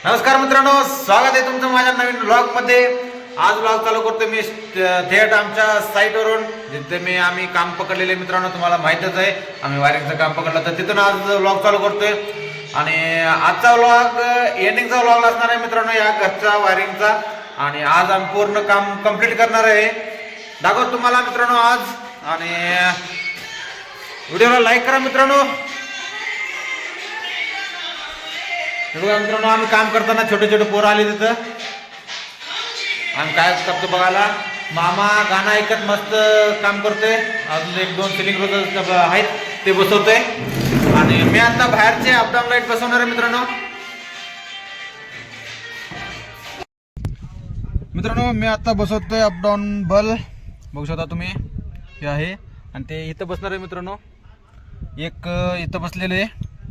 नमस्कार मित्रांनो, स्वागत आहे तुमचं माझ्या नवीन ब्लॉग मध्ये। आज ब्लॉग चालू करतो मी थेट आमच्या साईटवरून, जिथे आम्ही काम पकडलेले मित्रांनो, तुम्हाला माहितच आहे आम्ही वायरिंगचं काम पकडलं, तर तिथून आज ब्लॉग चालू करतोय। आणि आजचा ब्लॉग एंडिंगचा ब्लॉग असणार आहे मित्रांनो, या घरच्या वायरिंगचा। आणि आज आम्ही पूर्ण काम कंप्लीट करणार आहे, दाखवतो तुम्हाला मित्रांनो आज। आणि व्हिडिओला लाईक करा मित्रांनो। बघा मित्रांनो, आम्ही काम करताना छोटे छोटे पोरं आले तिथं, आम्ही काय करतो बघायला। मामा गाणं ऐकत मस्त काम करतोय, अजून एक दोन सिलिंग रोज आहेत ते बसवतोय। आणि मी आता बाहेरचे अपडाऊन लाईट बसवणार आहे मित्रांनो। मी आता बसवतोय अपडाऊन बल्ब, बघू शकता तुम्ही, हे आहे। आणि ते इथं बसणार आहे मित्रांनो, एक इथं बसलेले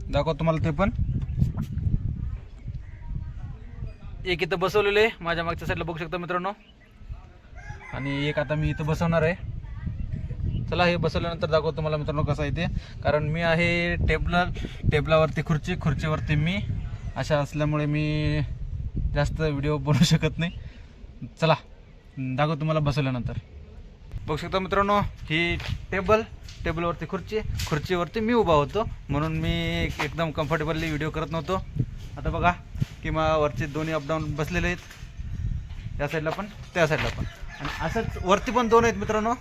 दाखवतो तुम्हाला, ते पण एक इथं बसवलेले माझ्या मागच्या साईडला बघू शकता मित्रांनो। आणि एक आता मी इथं बसवणार आहे। चला हे बसवल्यानंतर दाखवतो तुम्हाला मित्रांनो कसं आहे ते, कारण मी आहे टेबलावरती खुर्चीवरती मी, अशा असल्यामुळे मी जास्त व्हिडिओ बनवू शकत नाही। चला दाखवतो तुम्हाला बसवल्यानंतर। बघू शकता मित्रांनो, ही टेबलवरती खुर्चीवरती मी उभा होतो, म्हणून मी एकदम कम्फर्टेबली व्हिडिओ करत नव्हतो। आता बघा किंवा वरचे दोन्ही अपडाऊन बसलेले आहेत, त्या साईडला पण त्या साईडला पण। आणि असंच वरती पण दोन आहेत मित्रांनो,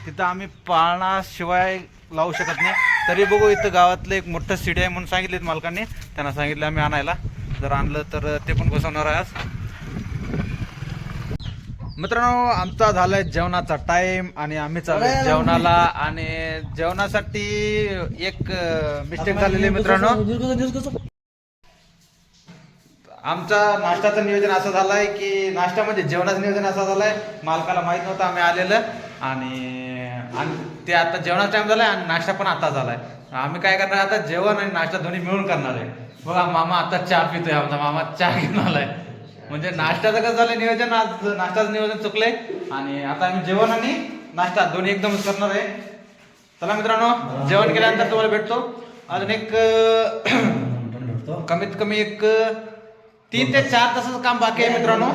तिथं आम्ही पाळणाशिवाय लावू शकत नाही। तरी बघू, इथं गावातलं एक मोठं सीडी आहे म्हणून सांगितलेत मालकांनी, त्यांना सांगितलं आम्ही आणायला, जर आणलं तर ते पण बसवणार आहे आज मित्रांनो। आमचा झालाय जेवणाचा टाइम आणि आम्ही चाललोय जेवणाला। आणि जेवणासाठी एक मिस्टेक झालेली मित्रांनो, आमचा नाश्त्याचं नियोजन असं झालंय की नाश्ता म्हणजे जेवणाचं नियोजन असं झालंय, मालकाला माहित नव्हतं आम्ही आलेलं। आणि ते आता जेवणाचा टाइम झालाय आणि नाश्ता पण आता झालाय। आम्ही काय करणार, आता जेवण आणि नाश्ता दोन्ही मिळून करणार आहे। बघा मामा आता चहा पितोय, आमचा मामा चहा घेऊन आलाय। म्हणजे नाश्त्याचं कसं झालं नियोजन, आज नाश्त्याचं नियोजन चुकलंय आणि आता आम्ही जेवण आणि नाश्ता दोन्ही एकदमच करणार आहे। चला मित्रांनो, जेवण केल्यानंतर तुम्हाला भेटतो। अजून एक कमीत कमी एक 3 ते 4 तासाचं काम बाकी आहे मित्रांनो।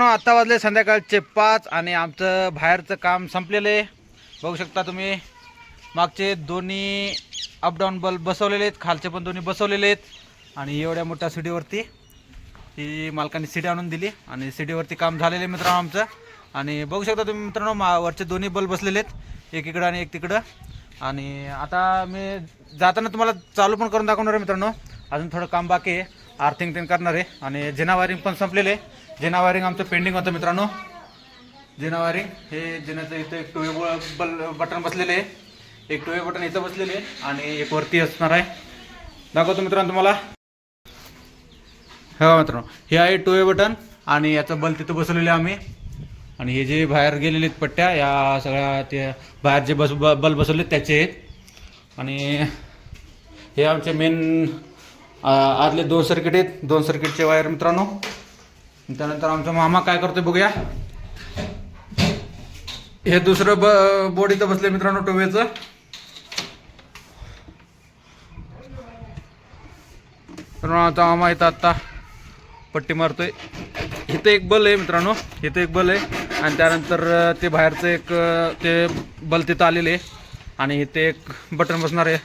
आता वाजले संध्याकाळचे 5 आणि आमचं बाहेरचं काम संपलेलं आहे। बघू शकता तुम्ही, मागचे दोन्ही अपडाऊन बल्ब बसवलेले आहेत, खालचे पण दोन्ही बसवलेले आहेत। आणि एवढ्या मोठ्या सीडीवरती ही मालकांनी सीडी आणून दिली आणि सीडीवरती काम झालेलं आहे मित्रांनो आमचं। आणि बघू शकता तुम्ही मित्रांनो, वरचे दोन्ही बल्ब बसलेले आहेत, एक इकडं आणि एक तिकडं। आणि आता मी जाताना तुम्हाला चालू पण करून दाखवणार आहे मित्रांनो, अजून थोडं काम बाकी आहे, आर्थिंग ते करणार आहे। आणि जिना वायरिंग पण संपलेले आहे, जिना वायरिंग आमचं पेंडिंग होतं मित्रांनो। जिना वायरिंग हे जिन्याचं इथं एक 2 वे बटन बसलेले आहे, एक 2 वे बटन इथं बसलेले आहे आणि एक वरती असणार आहे, दाखवतो मित्रांनो तुम्हाला। हो मित्रांनो, हे आहे 2 वे बटन आणि याचं बल्ब तिथं बसवलेलं आहे आम्ही। आणि हे जे बाहेर गेलेले आहेत पट्ट्या, या सगळ्या ते बाहेर जे बल्ब बसवले त्याचे आहेत। आणि हे आमचे मेन आतले 2 सर्किट आहेत, 2 सर्किटचे वायर मित्रांनो। त्यानंतर आमचा मामा काय करतोय बघूया। हे दुसरं बोर्ड इथं बसले मित्रांनो 2 वेचं। तर आता मामा इथं आता पट्टी मारतोय। इथं एक बल्ब आहे मित्रांनो, इथं एक बल्ब आहे आणि त्यानंतर ते बाहेरचं एक ते बल्ब तिथं आलेले आहे। आणि इथे एक बटन बसणार आहे,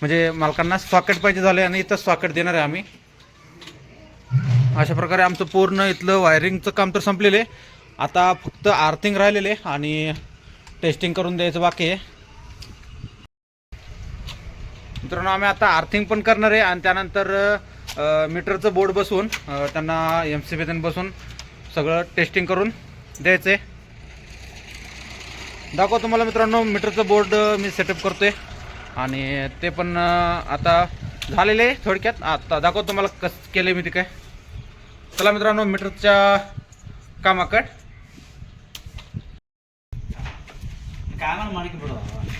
म्हणजे मालकांना सॉकेट पाहिजे झाले आणि इथं सॉकेट देणार आहे आम्ही। अशा प्रकारे आमचं पूर्ण इथलं वायरिंगचं काम तर संपलेलं आहे, आता फक्त आर्थिंग राहिलेले आणि टेस्टिंग करून द्यायचं बाकी आहे मित्रांनो। आम्ही आता आर्थिंग पण करणार आहे आणि त्यानंतर मीटरचं बोर्ड बसवून त्यांना MCB बसून सगळं टेस्टिंग करून द्यायचं आहे। दाखवतो तुम्हाला मित्रांनो, मीटरचं बोर्ड मी सेटअप करतोय आणि ते पण आता झालेले आहे थोडक्यात। आता दाखवतो तुम्हाला कसं केलं मी ते काय। चला मित्रांनो, मीटरच्या कामाकड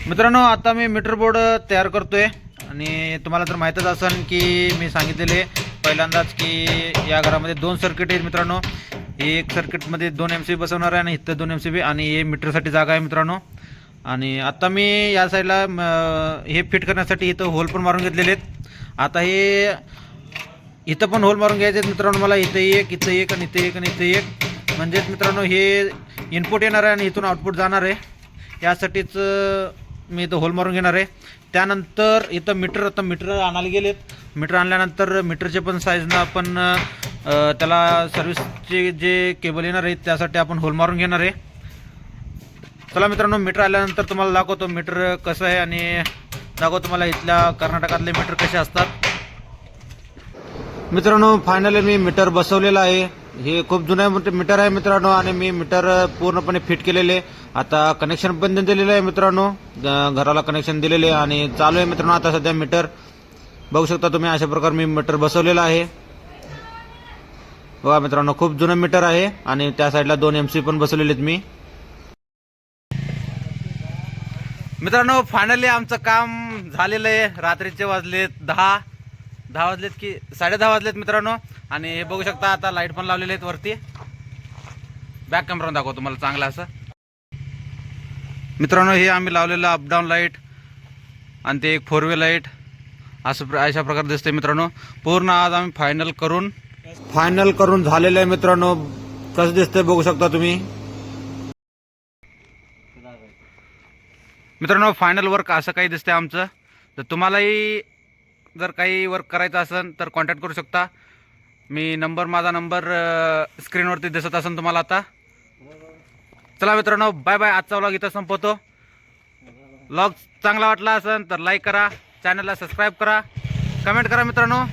मित्रांनो, आता मी मीटर बोर्ड तयार करतोय। आणि तुम्हाला तर माहीतच असेल की मी सांगितलेले पहिल्यांदाच की या घरामध्ये 2 सर्किट आहेत मित्रांनो। एक सर्किटमध्ये 2 MCB बसवणार आहे आणि इथं 2 MCB आणि हे मीटरसाठी जागा आहे मित्रांनो। आणि आता मी या साईडला हे फिट करण्यासाठी इथं होल पण मारून घेतलेले आहेत। आता हे इथं पण होल मारून घ्यायचे आहेत मित्रांनो मला. इथं एक, इथं एक आणि इथं एक आणि इथं एक. म्हणजेच मित्रांनो हे इनपुट येणार आहे आणि इथून आउटपुट जाणार आहे. यासाठीच मी इथं होल मारून घेणार आहे. त्यानंतर इथं आता मीटर आणायला गेलेत. मीटर आणल्यानंतर मीटरचे पण साईजनं आपण त्याला सर्व्हिसचे जे केबल येणार आहेत त्यासाठी आपण होल मारून घेणार आहे. चला मित्रांनो, मीटर आल्यानंतर तुम्हाला दाखवतो मीटर कसं आहे आणि दाखवतो तुम्हाला इथल्या कर्नाटकातले मीटर कसे असतात. मित्रांनो फायनली मी मीटर बसवलेलं आहे. हे खूप जुनं मीटर आहे मित्रांनो आणि मी मीटर पूर्णपणे फिट केलेले. आता कनेक्शन पण दिलेलं आहे मित्रांनो, घराला कनेक्शन दिलेले आणि चालू आहे मित्रांनो आता सध्या मीटर. बघू शकता तुम्ही अशा प्रकारे मी मीटर बसवलेलं आहे. बघा मित्रांनो खूप जुनं मीटर आहे आणि त्या साईडला 2 MC पण बसवलेले आहेत मी. मित्रांनो फायनली आमचं काम झालेलं आहे. रात्रीचे वाजलेत 10 वाजलेत की 10:30 वाजलेत मित्रांनो. आणि हे बघू शकता आता लाईट पण लावलेले आहेत वरती. बॅक कॅमेरा दाखवतो तुम्हाला चांगलं असं. मित्रांनो हे आम्ही लावलेलं अपडाऊन लाईट आणि ते एक 4 वे लाईट अशा प्रकारे दिसते मित्रांनो. पूर्ण आज आम्ही फायनल करून झालेलं आहे मित्रांनो. कसं दिसतंय बघू शकता तुम्ही. मित्रांनो फायनल वर्क असं काही दिसतंय आमचं. तर तुम्हालाही जर काही वर्क करायचं असेल तर कॉन्टॅक्ट करू शकता. माझा नंबर स्क्रीनवरती दिसत असेल तुम्हाला आता. चला मित्रांनो बाय बाय. आजचा व्लॉग इथं संपवतो. व्लॉग चांगला वाटला असेल तर लाईक करा, चॅनलला सबस्क्राईब करा, कमेंट करा मित्रांनो.